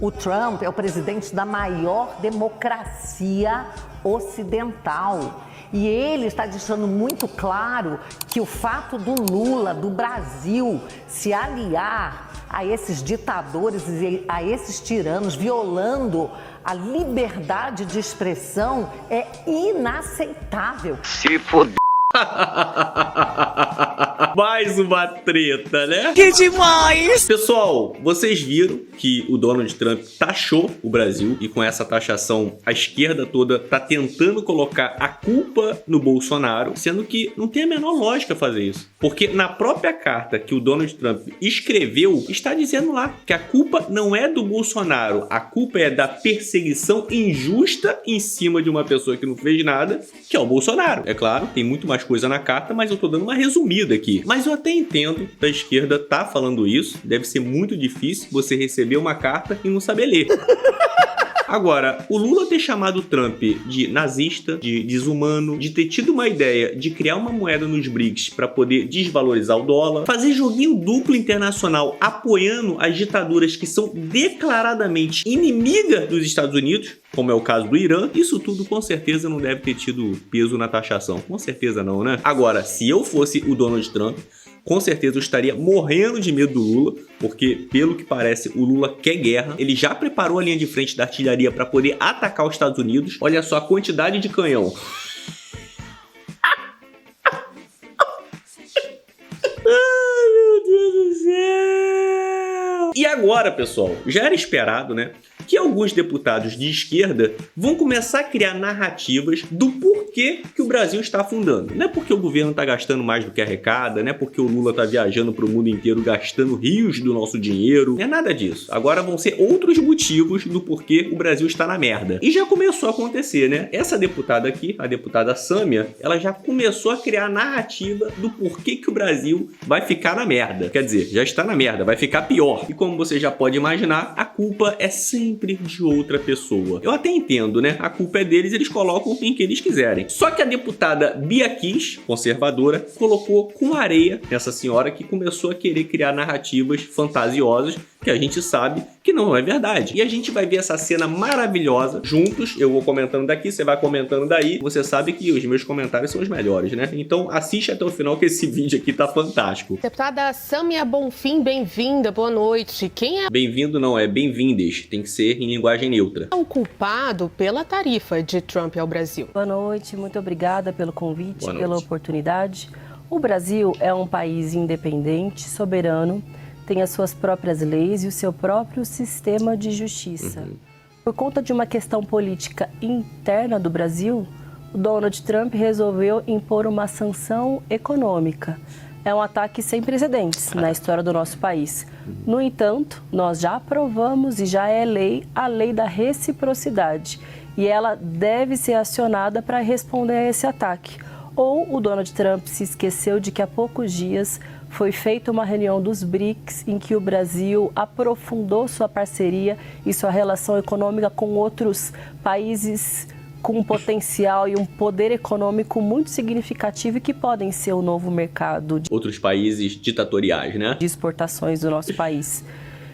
O Trump é o presidente da maior democracia ocidental. E ele está deixando muito claro que o fato do Lula, do Brasil, se aliar a esses ditadores e a esses tiranos, violando a liberdade de expressão, é inaceitável. Se fodeu. Mais uma treta, né? Que demais! Pessoal, vocês viram que o Donald Trump taxou o Brasil e com essa taxação a esquerda toda tá tentando colocar a culpa no Bolsonaro, sendo que não tem a menor lógica fazer isso. Porque na própria carta que o Donald Trump escreveu, está dizendo lá que a culpa não é do Bolsonaro, a culpa é da perseguição injusta em cima de uma pessoa que não fez nada, que é o Bolsonaro. É claro, tem muito mais coisa na carta, mas eu tô dando uma resumida aqui. Mas eu até entendo da esquerda tá falando isso, deve ser muito difícil você receber uma carta e não saber ler. Agora, o Lula ter chamado o Trump de nazista, de desumano, de ter tido uma ideia de criar uma moeda nos BRICS para poder desvalorizar o dólar, fazer joguinho duplo internacional apoiando as ditaduras que são declaradamente inimigas dos Estados Unidos, como é o caso do Irã, isso tudo com certeza não deve ter tido peso na taxação. Com certeza não, né? Agora, se eu fosse o Donald Trump, com certeza eu estaria morrendo de medo do Lula, porque, pelo que parece, o Lula quer guerra. Ele já preparou a linha de frente da artilharia para poder atacar os Estados Unidos. Olha só a quantidade de canhão. Ai, meu Deus do céu! E agora, pessoal, já era esperado, né, que alguns deputados de esquerda vão começar a criar narrativas do porquê que o Brasil está afundando. Não é porque o governo está gastando mais do que arrecada, não é porque o Lula está viajando para o mundo inteiro gastando rios do nosso dinheiro, não é nada disso. Agora vão ser outros motivos do porquê o Brasil está na merda. E já começou a acontecer, né? Essa deputada aqui, a deputada Sâmia, ela já começou a criar a narrativa do porquê que o Brasil vai ficar na merda. Quer dizer, já está na merda, vai ficar pior. E como você já pode imaginar, a culpa é sempre de outra pessoa. Eu até entendo, né? A culpa é deles, eles colocam em quem eles quiserem. Só que a deputada Bia Kiss, conservadora, colocou com areia nessa senhora que começou a querer criar narrativas fantasiosas que a gente sabe que não é verdade. E a gente vai ver essa cena maravilhosa juntos. Eu vou comentando daqui, você vai comentando daí. Você sabe que os meus comentários são os melhores, né? Então assiste até o final que esse vídeo aqui tá fantástico. Deputada Sâmia Bonfim, bem-vinda, boa noite. Quem é Bem-vindo não, é bem-vindes. Tem que ser em linguagem neutra. o culpado pela tarifa de Trump ao Brasil? Boa noite, muito obrigada pelo convite, Boa noite. pela oportunidade. O Brasil é um país independente, soberano, tem as suas próprias leis e o seu próprio sistema de justiça. Por conta de uma questão política interna do Brasil, o Donald Trump resolveu impor uma sanção econômica. É um ataque sem precedentes na história do nosso país. No entanto, nós já aprovamos e já é lei a lei da reciprocidade. E ela deve ser acionada para responder a esse ataque. Ou o Donald Trump se esqueceu de que há poucos dias foi feita uma reunião dos BRICS em que o Brasil aprofundou sua parceria e sua relação econômica com outros países com um potencial e um poder econômico muito significativo e que podem ser o novo mercado Outros países ditatoriais, né? de exportações do nosso país.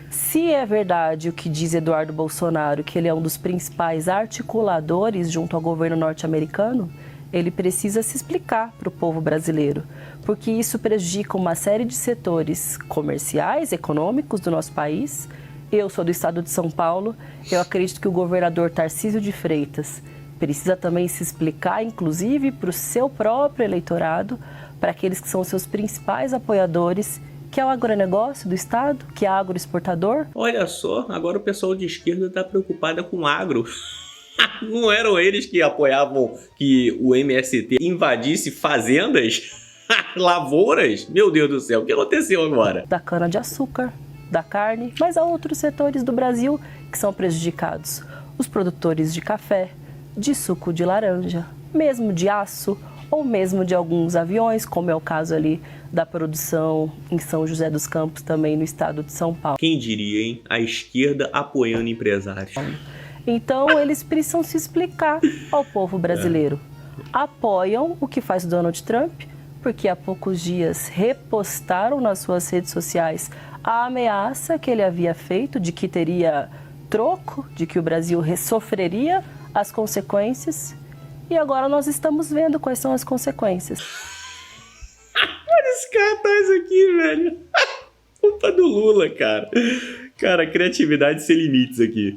Se é verdade o que diz Eduardo Bolsonaro, que ele é um dos principais articuladores junto ao governo norte-americano, ele precisa se explicar para o povo brasileiro, porque isso prejudica uma série de setores comerciais, econômicos do nosso país. Eu sou do estado de São Paulo, eu acredito que o governador Tarcísio de Freitas precisa também se explicar, inclusive para o seu próprio eleitorado, para aqueles que são seus principais apoiadores, que é o agronegócio do estado, que é agroexportador. Olha só, agora o pessoal de esquerda está preocupado com o agro. Não eram eles que apoiavam que o MST invadisse fazendas, lavouras? Meu Deus do céu, o que aconteceu agora? Da cana-de-açúcar, da carne, mas há outros setores do Brasil que são prejudicados. Os produtores de café, de suco de laranja, mesmo de aço ou mesmo de alguns aviões, como é o caso ali da produção em São José dos Campos, também no estado de São Paulo. Quem diria, hein? A esquerda apoiando empresários. Então, eles precisam se explicar ao povo brasileiro. Apoiam o que faz o Donald Trump, porque há poucos dias repostaram nas suas redes sociais a ameaça que ele havia feito de que teria troco de que o Brasil sofreria as consequências e agora nós estamos vendo quais são as consequências. Olha esse cartaz aqui, velho. Culpa do Lula, cara. Cara, criatividade sem limites aqui.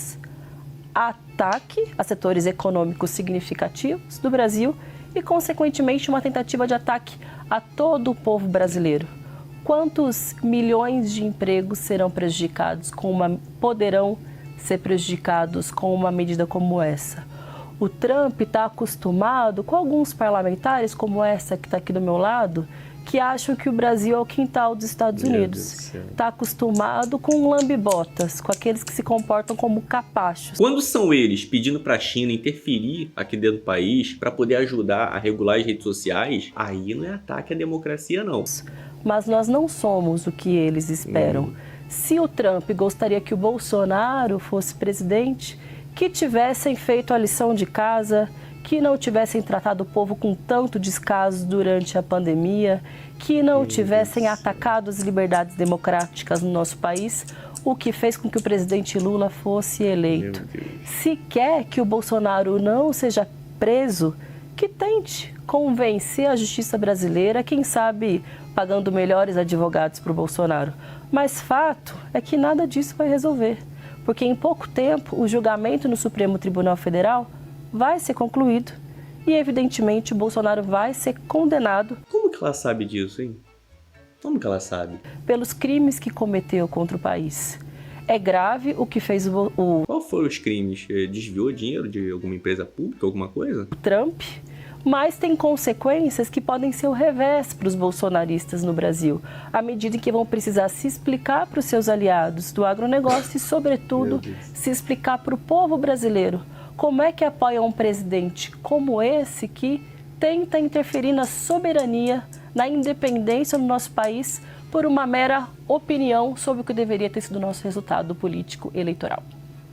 Ataque a setores econômicos significativos do Brasil e, consequentemente, uma tentativa de ataque a todo o povo brasileiro. Quantos milhões de empregos serão prejudicados poderão ser prejudicados com uma medida como essa? O Trump está acostumado com alguns parlamentares, como essa que está aqui do meu lado, que acham que o Brasil é o quintal dos Estados Unidos. Está acostumado com lambe-botas, com aqueles que se comportam como capachos. Quando são eles pedindo para a China interferir aqui dentro do país para poder ajudar a regular as redes sociais, aí não é ataque à democracia, não. Mas nós não somos o que eles esperam. Se o Trump gostaria que o Bolsonaro fosse presidente, que tivessem feito a lição de casa, que não tivessem tratado o povo com tanto descaso durante a pandemia, que não tivessem atacado as liberdades democráticas no nosso país, o que fez com que o presidente Lula fosse eleito. Se quer que o Bolsonaro não seja preso, que tente convencer a justiça brasileira, quem sabe pagando melhores advogados para o Bolsonaro. Mas fato é que nada disso vai resolver, porque em pouco tempo o julgamento no Supremo Tribunal Federal vai ser concluído e, evidentemente, o Bolsonaro vai ser condenado. Como que ela sabe disso, hein? Como que ela sabe? Pelos crimes que cometeu contra o país. É grave o que fez o Qual foram os crimes? Desviou dinheiro de alguma empresa pública, alguma coisa? Trump, mas tem consequências que podem ser o revés para os bolsonaristas no Brasil, à medida em que vão precisar se explicar para os seus aliados do agronegócio e, sobretudo, se explicar para o povo brasileiro como é que apoia um presidente como esse que tenta interferir na soberania, na independência do nosso país por uma mera opinião sobre o que deveria ter sido o nosso resultado político eleitoral.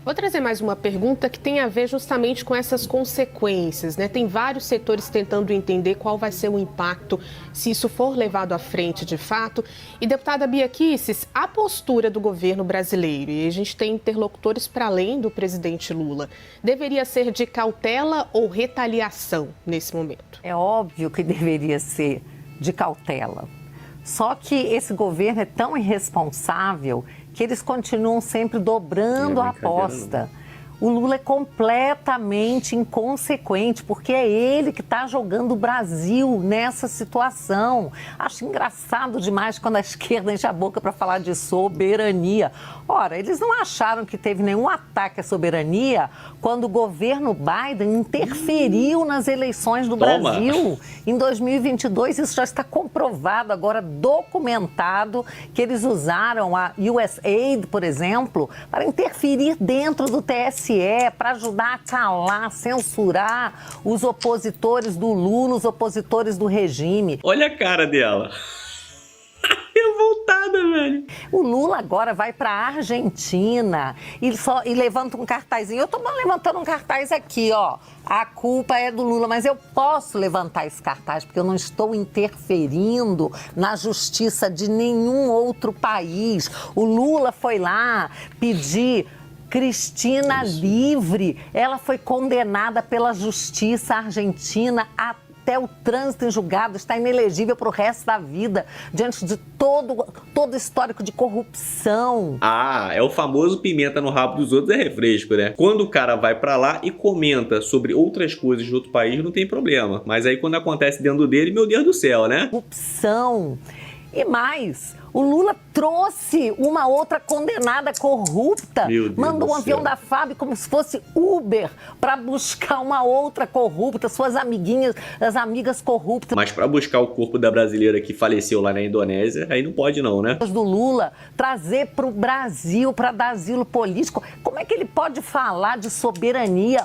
Vou trazer mais uma pergunta que tem a ver justamente com essas consequências, né? Tem vários setores tentando entender qual vai ser o impacto se isso for levado à frente de fato. E, deputada Bia Kicis, a postura do governo brasileiro, e a gente tem interlocutores para além do presidente Lula, deveria ser de cautela ou retaliação nesse momento? É óbvio que deveria ser de cautela. Só que esse governo é tão irresponsável que eles continuam sempre dobrando a aposta. O Lula é completamente inconsequente, porque é ele que está jogando o Brasil nessa situação. Acho engraçado demais quando a esquerda enche a boca para falar de soberania. Ora, eles não acharam que teve nenhum ataque à soberania quando o governo Biden interferiu nas eleições do Brasil em 2022. Isso já está comprovado, agora documentado, que eles usaram a USAID, por exemplo, para interferir dentro do TSE, para ajudar a calar, censurar os opositores do Lula, os opositores do regime. Olha a cara dela. Revoltada, velho. O Lula agora vai para a Argentina e levanta um cartazinho. Eu estou levantando um cartaz aqui, ó. A culpa é do Lula, mas eu posso levantar esse cartaz porque eu não estou interferindo na justiça de nenhum outro país. O Lula foi lá pedir Cristina livre. Ela foi condenada pela justiça argentina até o trânsito em julgado, está inelegível para o resto da vida, diante de todo histórico de corrupção. Ah, é o famoso pimenta no rabo dos outros é refresco, né? Quando o cara vai pra lá e comenta sobre outras coisas de outro país, não tem problema. Mas aí quando acontece dentro dele, meu Deus do céu, né? Corrupção. E mais, o Lula trouxe uma outra condenada corrupta, mandou um avião da FAB como se fosse Uber para buscar uma outra corrupta, suas amiguinhas, as amigas corruptas. Mas para buscar o corpo da brasileira que faleceu lá na Indonésia, aí não pode não, né? Do Lula, trazer para o Brasil, para dar asilo político. Como é que ele pode falar de soberania?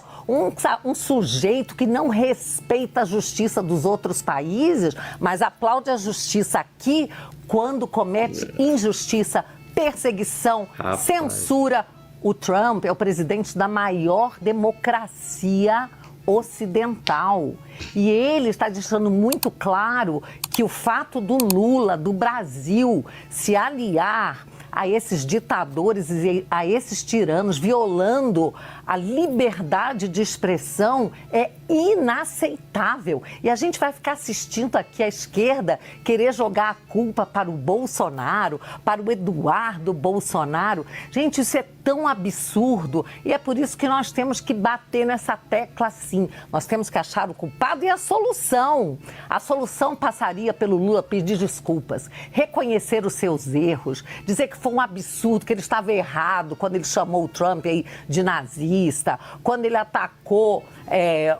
Um sujeito que não respeita a justiça dos outros países, mas aplaude a justiça aqui quando comete injustiça, perseguição, censura. O Trump é o presidente da maior democracia ocidental. E ele está deixando muito claro que o fato do Lula, do Brasil, se aliar a esses ditadores e a esses tiranos, violando a liberdade de expressão, é inaceitável. E a gente vai ficar assistindo aqui a esquerda querer jogar a culpa para o Bolsonaro, para o Eduardo Bolsonaro. Gente, isso é tão absurdo e é por isso que nós temos que bater nessa tecla sim. Nós temos que achar o culpado e a solução. A solução passaria pelo Lula pedir desculpas, reconhecer os seus erros, dizer que foi um absurdo, que ele estava errado quando ele chamou o Trump aí de nazista, quando ele atacou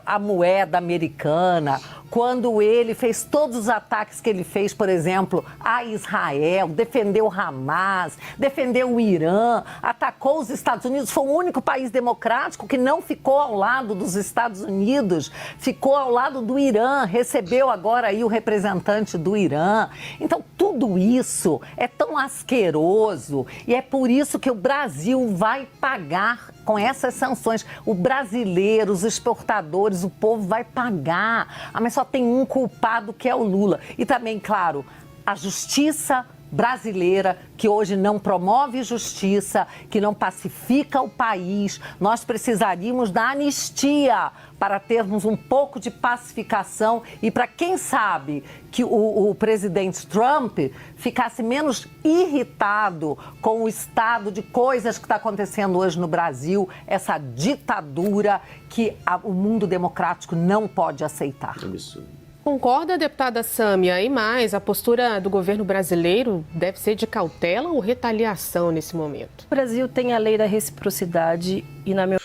a moeda americana, quando ele fez todos os ataques que ele fez, por exemplo, a Israel, defendeu Hamas, defendeu o Irã, atacou os Estados Unidos, foi o único país democrático que não ficou ao lado dos Estados Unidos, ficou ao lado do Irã, recebeu agora aí o representante do Irã. Então, tudo isso é tão asqueroso e é por isso que o Brasil vai pagar com essas sanções. O brasileiro, os exportadores, o povo vai pagar. Mas só tem um culpado, que é o Lula. E também, claro, a justiça brasileira, que hoje não promove justiça, que não pacifica o país. Nós precisaríamos da anistia para termos um pouco de pacificação e para, quem sabe, que o presidente Trump ficasse menos irritado com o estado de coisas que está acontecendo hoje no Brasil, essa ditadura que o mundo democrático não pode aceitar. Absurdo. Concorda, deputada Sâmia? E mais, a postura do governo brasileiro deve ser de cautela ou retaliação nesse momento? O Brasil tem a lei da reciprocidade e, na minha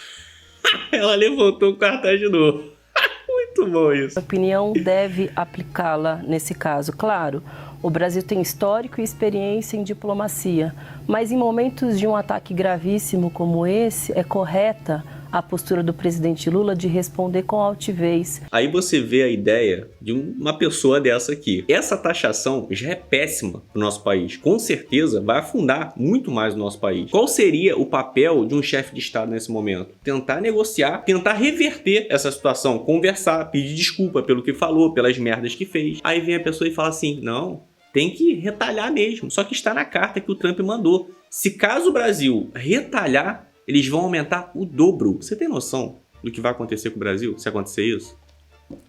Ela levantou o cartaz de novo. Muito bom isso. opinião, deve aplicá-la nesse caso. Claro, o Brasil tem histórico e experiência em diplomacia, mas em momentos de um ataque gravíssimo como esse, é correta a postura do presidente Lula de responder com altivez. Aí você vê a ideia de uma pessoa dessa aqui. Essa taxação já é péssima para o nosso país. Com certeza vai afundar muito mais o nosso país. Qual seria o papel de um chefe de Estado nesse momento? Tentar negociar, tentar reverter essa situação, conversar, pedir desculpa pelo que falou, pelas merdas que fez. Aí vem a pessoa e fala assim, não, tem que retalhar mesmo. Só que está na carta que o Trump mandou. Se caso o Brasil retalhar, eles vão aumentar o dobro. Você tem noção do que vai acontecer com o Brasil se acontecer isso?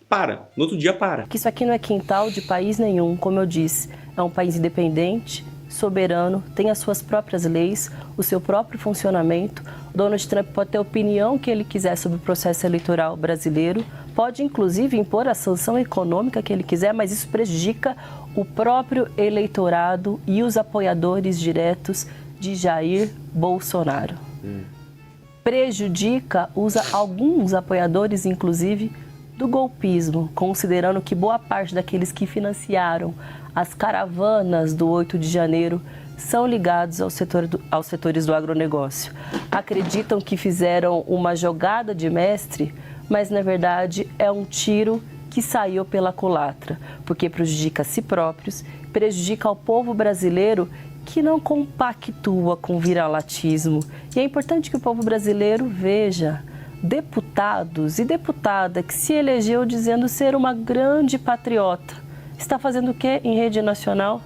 Para. No outro dia, para. Que isso aqui não é quintal de país nenhum, como eu disse. É um país independente, soberano, tem as suas próprias leis, o seu próprio funcionamento. Donald Trump pode ter a opinião que ele quiser sobre o processo eleitoral brasileiro, pode inclusive impor a sanção econômica que ele quiser, mas isso prejudica o próprio eleitorado e os apoiadores diretos de Jair Bolsonaro. Prejudica alguns apoiadores, inclusive, do golpismo, considerando que boa parte daqueles que financiaram as caravanas do 8 de janeiro são ligados aos setores do agronegócio. Acreditam que fizeram uma jogada de mestre, mas na verdade é um tiro que saiu pela culatra, porque prejudica a si próprios, prejudica ao povo brasileiro que não compactua com o viralatismo. E é importante que o povo brasileiro veja deputados e deputada que se elegeu dizendo ser uma grande patriota. Está fazendo o quê em rede nacional?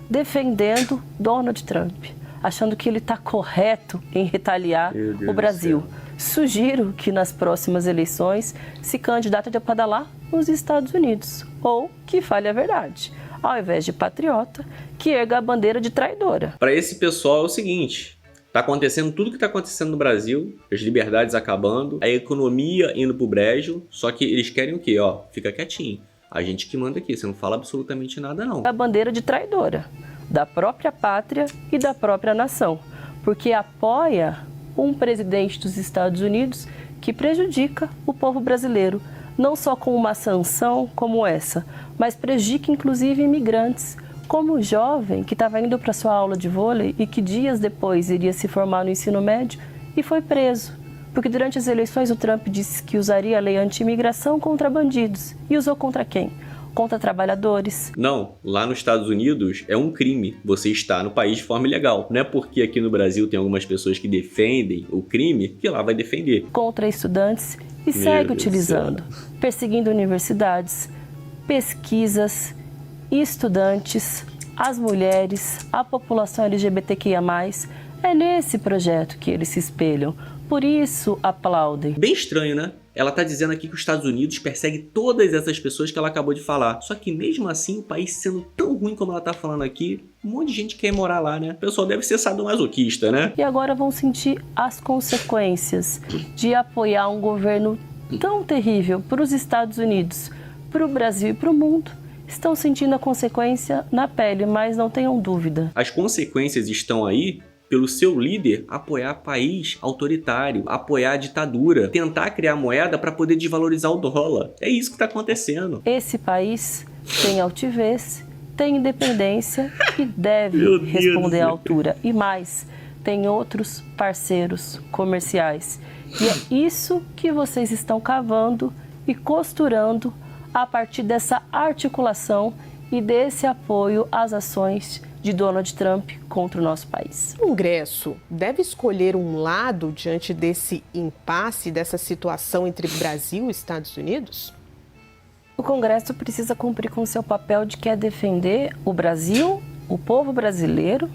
Defendendo Donald Trump, achando que ele está correto em retaliar o Brasil. Sugiro que nas próximas eleições se candidate a deputada lá nos Estados Unidos, ou que fale a verdade. Ao invés de patriota, que erga a bandeira de traidora. Para esse pessoal é o seguinte, tá acontecendo tudo que tá acontecendo no Brasil, as liberdades acabando, a economia indo pro brejo, só que eles querem o quê? Ó, fica quietinho. A gente que manda aqui, você não fala absolutamente nada não. A bandeira de traidora, da própria pátria e da própria nação, porque apoia um presidente dos Estados Unidos que prejudica o povo brasileiro, não só com uma sanção como essa, mas prejudica inclusive imigrantes, como o jovem que estava indo para sua aula de vôlei e que dias depois iria se formar no ensino médio e foi preso. Porque durante as eleições o Trump disse que usaria a lei anti-imigração contra bandidos. E usou contra quem? Contra trabalhadores. Não, lá nos Estados Unidos é um crime você estar no país de forma ilegal. Não é porque aqui no Brasil tem algumas pessoas que defendem o crime que lá vai defender. Contra estudantes e segue utilizando, perseguindo universidades, pesquisas, estudantes, as mulheres, a população LGBTQIA+. É nesse projeto que eles se espelham. Por isso, aplaudem. Bem estranho, né? Ela tá dizendo aqui que os Estados Unidos persegue todas essas pessoas que ela acabou de falar. Só que mesmo assim, o país sendo tão ruim como ela tá falando aqui, um monte de gente quer morar lá, né? O pessoal deve ser sadomasoquista, né? E agora vão sentir as consequências de apoiar um governo tão terrível para os Estados Unidos, para o Brasil e para o mundo. Estão sentindo a consequência na pele, mas não tenham dúvida. As consequências estão aí pelo seu líder apoiar país autoritário, apoiar a ditadura, tentar criar moeda para poder desvalorizar o dólar. É isso que está acontecendo. Esse país tem altivez, tem independência e deve responder à altura. E mais, tem outros parceiros comerciais. E é isso que vocês estão cavando e costurando a partir dessa articulação e desse apoio às ações de Donald Trump contra o nosso país. O Congresso deve escolher um lado diante desse impasse, dessa situação entre Brasil e Estados Unidos? O Congresso precisa cumprir com seu papel de que é defender o Brasil, o povo brasileiro,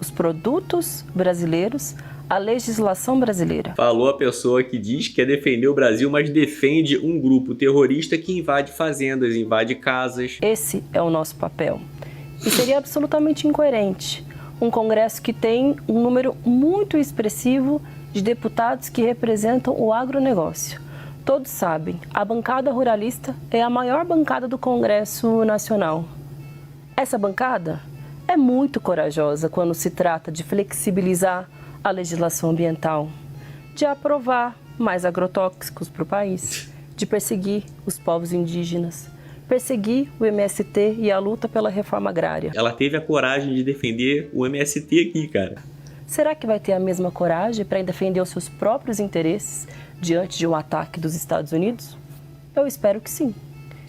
os produtos brasileiros, a legislação brasileira. Falou a pessoa que diz que quer defender o Brasil, mas defende um grupo terrorista que invade fazendas, invade casas. Esse é o nosso papel. E seria absolutamente incoerente um Congresso que tem um número muito expressivo de deputados que representam o agronegócio. Todos sabem, a bancada ruralista é a maior bancada do Congresso Nacional. Essa bancada é muito corajosa quando se trata de flexibilizar a legislação ambiental, de aprovar mais agrotóxicos para o país, de perseguir os povos indígenas, perseguir o MST e a luta pela reforma agrária. Ela teve a coragem de defender o MST aqui, cara. Será que vai ter a mesma coragem para defender os seus próprios interesses diante de um ataque dos Estados Unidos? Eu espero que sim.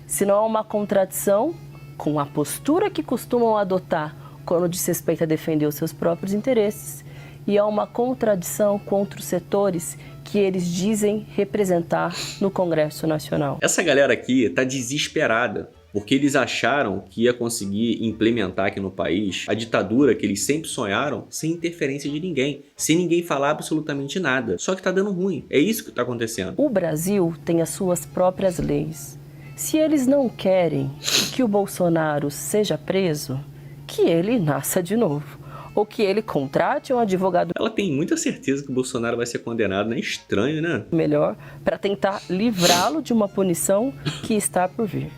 Se não há uma contradição com a postura que costumam adotar quando diz respeito a defender os seus próprios interesses, e há uma contradição contra os setores que eles dizem representar no Congresso Nacional. Essa galera aqui tá desesperada, porque eles acharam que ia conseguir implementar aqui no país a ditadura que eles sempre sonharam sem interferência de ninguém, sem ninguém falar absolutamente nada. Só que tá dando ruim. É isso que tá acontecendo. O Brasil tem as suas próprias leis. Se eles não querem que o Bolsonaro seja preso, que ele nasça de novo. Ou que ele contrate um advogado Ela tem muita certeza que o Bolsonaro vai ser condenado, né? Estranho, né? melhor para tentar livrá-lo de uma punição que está por vir.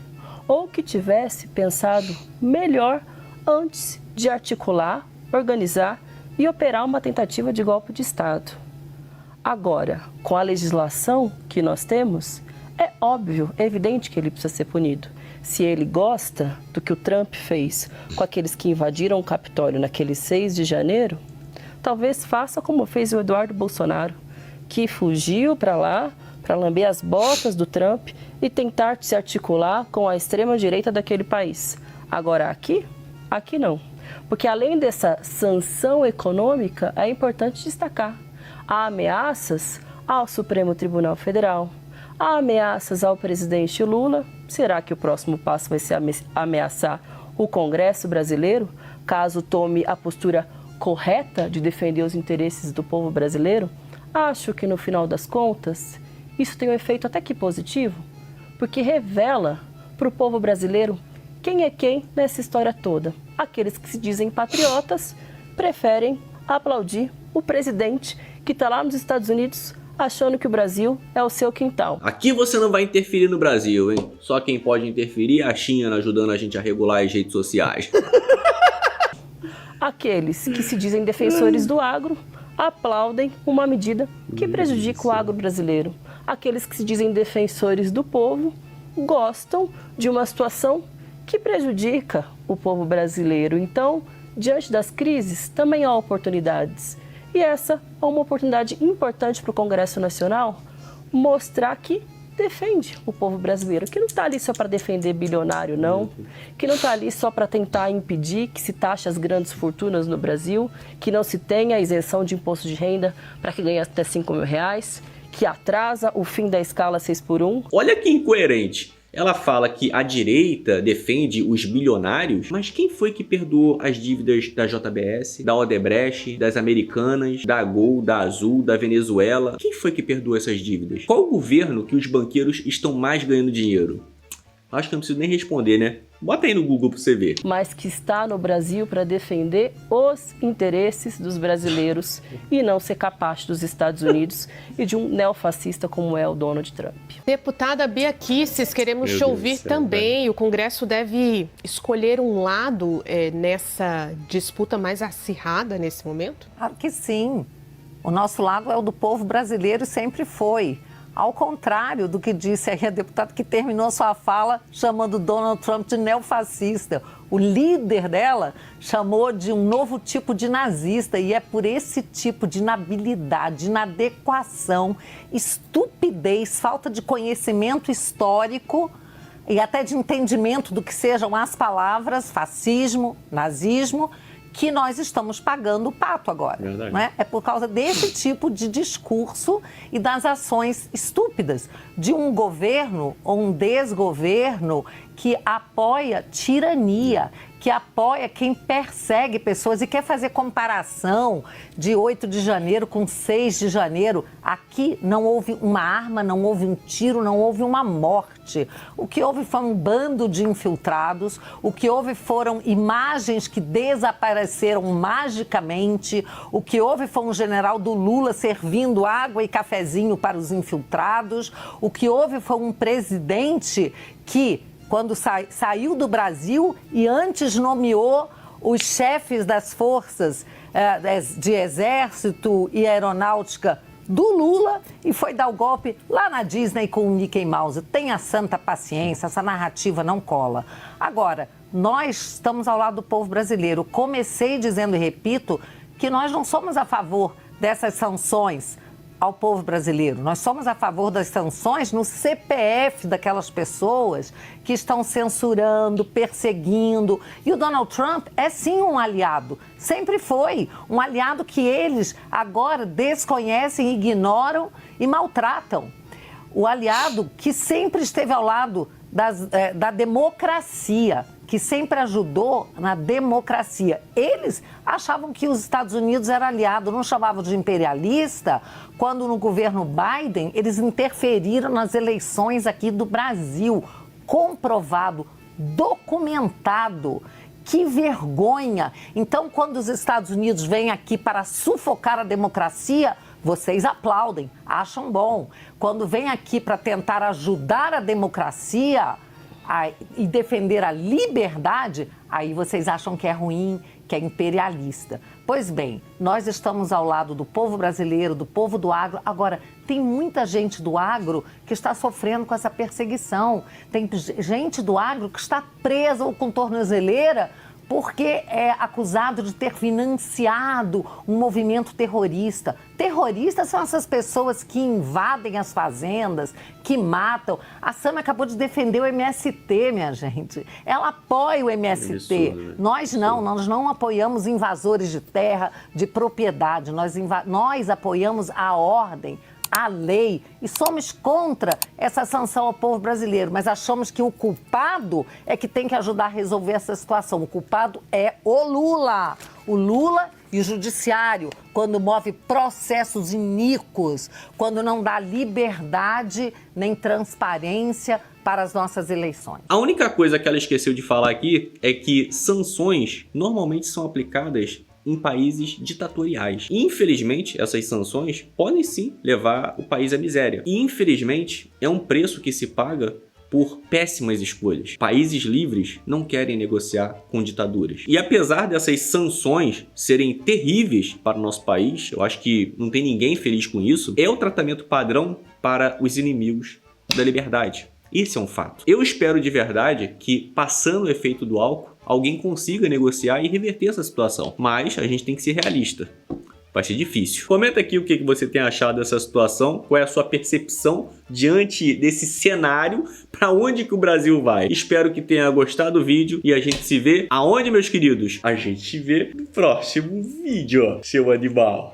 Ou que tivesse pensado melhor antes de articular, organizar e operar uma tentativa de golpe de Estado. Agora, com a legislação que nós temos, é óbvio, é evidente que ele precisa ser punido. Se ele gosta do que o Trump fez com aqueles que invadiram o Capitólio naquele 6 de janeiro, talvez faça como fez o Eduardo Bolsonaro, que fugiu para lá para lamber as botas do Trump e tentar se articular com a extrema-direita daquele país. Agora aqui não. Porque além dessa sanção econômica, é importante destacar: há ameaças ao Supremo Tribunal Federal, há ameaças ao presidente Lula. Será que o próximo passo vai ser ameaçar o Congresso brasileiro, caso tome a postura correta de defender os interesses do povo brasileiro? Acho que no final das contas, isso tem um efeito até que positivo, porque revela para o povo brasileiro quem é quem nessa história toda. Aqueles que se dizem patriotas preferem aplaudir o presidente que está lá nos Estados Unidos achando que o Brasil é o seu quintal. Aqui você não vai interferir no Brasil, hein? Só quem pode interferir é a China ajudando a gente a regular as redes sociais. Aqueles que se dizem defensores do agro aplaudem uma medida que prejudica o agro brasileiro. Aqueles que se dizem defensores do povo gostam de uma situação que prejudica o povo brasileiro. Então, diante das crises, também há oportunidades. E essa é uma oportunidade importante para o Congresso Nacional mostrar que defende o povo brasileiro, que não está ali só para defender bilionário, não, que não está ali só para tentar impedir que se taxe as grandes fortunas no Brasil, que não se tenha isenção de imposto de renda para quem ganha até R$5.000, que atrasa o fim da escala 6x1. Olha que incoerente. Ela fala que a direita defende os bilionários, mas quem foi que perdoou as dívidas da JBS, da Odebrecht, das Americanas, da Gol, da Azul, da Venezuela? Quem foi que perdoou essas dívidas? Qual o governo que os banqueiros estão mais ganhando dinheiro? Acho que não preciso nem responder, né? Bota aí no Google pra você ver. Mas que está no Brasil para defender os interesses dos brasileiros e não ser capaz dos Estados Unidos e de um neofascista como é o Donald Trump. Deputada Bia Kicis, queremos te ouvir também. O Congresso deve escolher um lado nessa disputa mais acirrada nesse momento? Claro que sim. O nosso lado é o do povo brasileiro e sempre foi. Ao contrário do que disse aí a deputada que terminou sua fala chamando Donald Trump de neofascista. O líder dela chamou de um novo tipo de nazista e é por esse tipo de inabilidade, inadequação, estupidez, falta de conhecimento histórico e até de entendimento do que sejam as palavras fascismo, nazismo, que nós estamos pagando o pato agora. Né? É por causa desse tipo de discurso e das ações estúpidas de um governo ou um desgoverno que apoia tirania, que apoia quem persegue pessoas e quer fazer comparação de 8 de janeiro com 6 de janeiro. Aqui não houve uma arma, não houve um tiro, não houve uma morte. O que houve foi um bando de infiltrados, o que houve foram imagens que desapareceram magicamente, o que houve foi um general do Lula servindo água e cafezinho para os infiltrados, o que houve foi um presidente que, quando saiu do Brasil e antes nomeou os chefes das forças de exército e aeronáutica do Lula e foi dar o golpe lá na Disney com o Mickey Mouse. Tenha santa paciência, essa narrativa não cola. Agora, nós estamos ao lado do povo brasileiro. Comecei dizendo e repito que nós não somos a favor dessas sanções ao povo brasileiro. Nós somos a favor das sanções no CPF daquelas pessoas que estão censurando, perseguindo. E o Donald Trump é sim um aliado, sempre foi um aliado que eles agora desconhecem, ignoram e maltratam. O aliado que sempre esteve ao lado da democracia, que sempre ajudou na democracia. Eles achavam que os Estados Unidos era aliado, não chamavam de imperialista, quando no governo Biden eles interferiram nas eleições aqui do Brasil. Comprovado, documentado. Que vergonha! Então, quando os Estados Unidos vêm aqui para sufocar a democracia, vocês aplaudem, acham bom. Quando vêm aqui para tentar ajudar a democracia e defender a liberdade, aí vocês acham que é ruim, que é imperialista. Pois bem, nós estamos ao lado do povo brasileiro, do povo do agro. Agora, tem muita gente do agro que está sofrendo com essa perseguição. Tem gente do agro que está presa ou com tornozeleira porque é acusado de ter financiado um movimento terrorista. Terroristas são essas pessoas que invadem as fazendas, que matam. A Sam acabou de defender o MST, minha gente. Ela apoia o MST. Nós não apoiamos invasores de terra, de propriedade. Nós apoiamos a ordem, a lei, e somos contra essa sanção ao povo brasileiro, mas achamos que o culpado é que tem que ajudar a resolver essa situação. O culpado é o Lula. O Lula e o judiciário, quando move processos iníquos, quando não dá liberdade nem transparência para as nossas eleições. A única coisa que ela esqueceu de falar aqui é que sanções normalmente são aplicadas em países ditatoriais. E, infelizmente, essas sanções podem sim levar o país à miséria. E, infelizmente, é um preço que se paga por péssimas escolhas. Países livres não querem negociar com ditaduras. E apesar dessas sanções serem terríveis para o nosso país, eu acho que não tem ninguém feliz com isso, é o tratamento padrão para os inimigos da liberdade. Esse é um fato. Eu espero de verdade que, passando o efeito do álcool, alguém consiga negociar e reverter essa situação. Mas a gente tem que ser realista. Vai ser difícil. Comenta aqui o que você tem achado dessa situação, qual é a sua percepção diante desse cenário, para onde que o Brasil vai. Espero que tenha gostado do vídeo e a gente se vê aonde, meus queridos? A gente se vê no próximo vídeo, seu animal.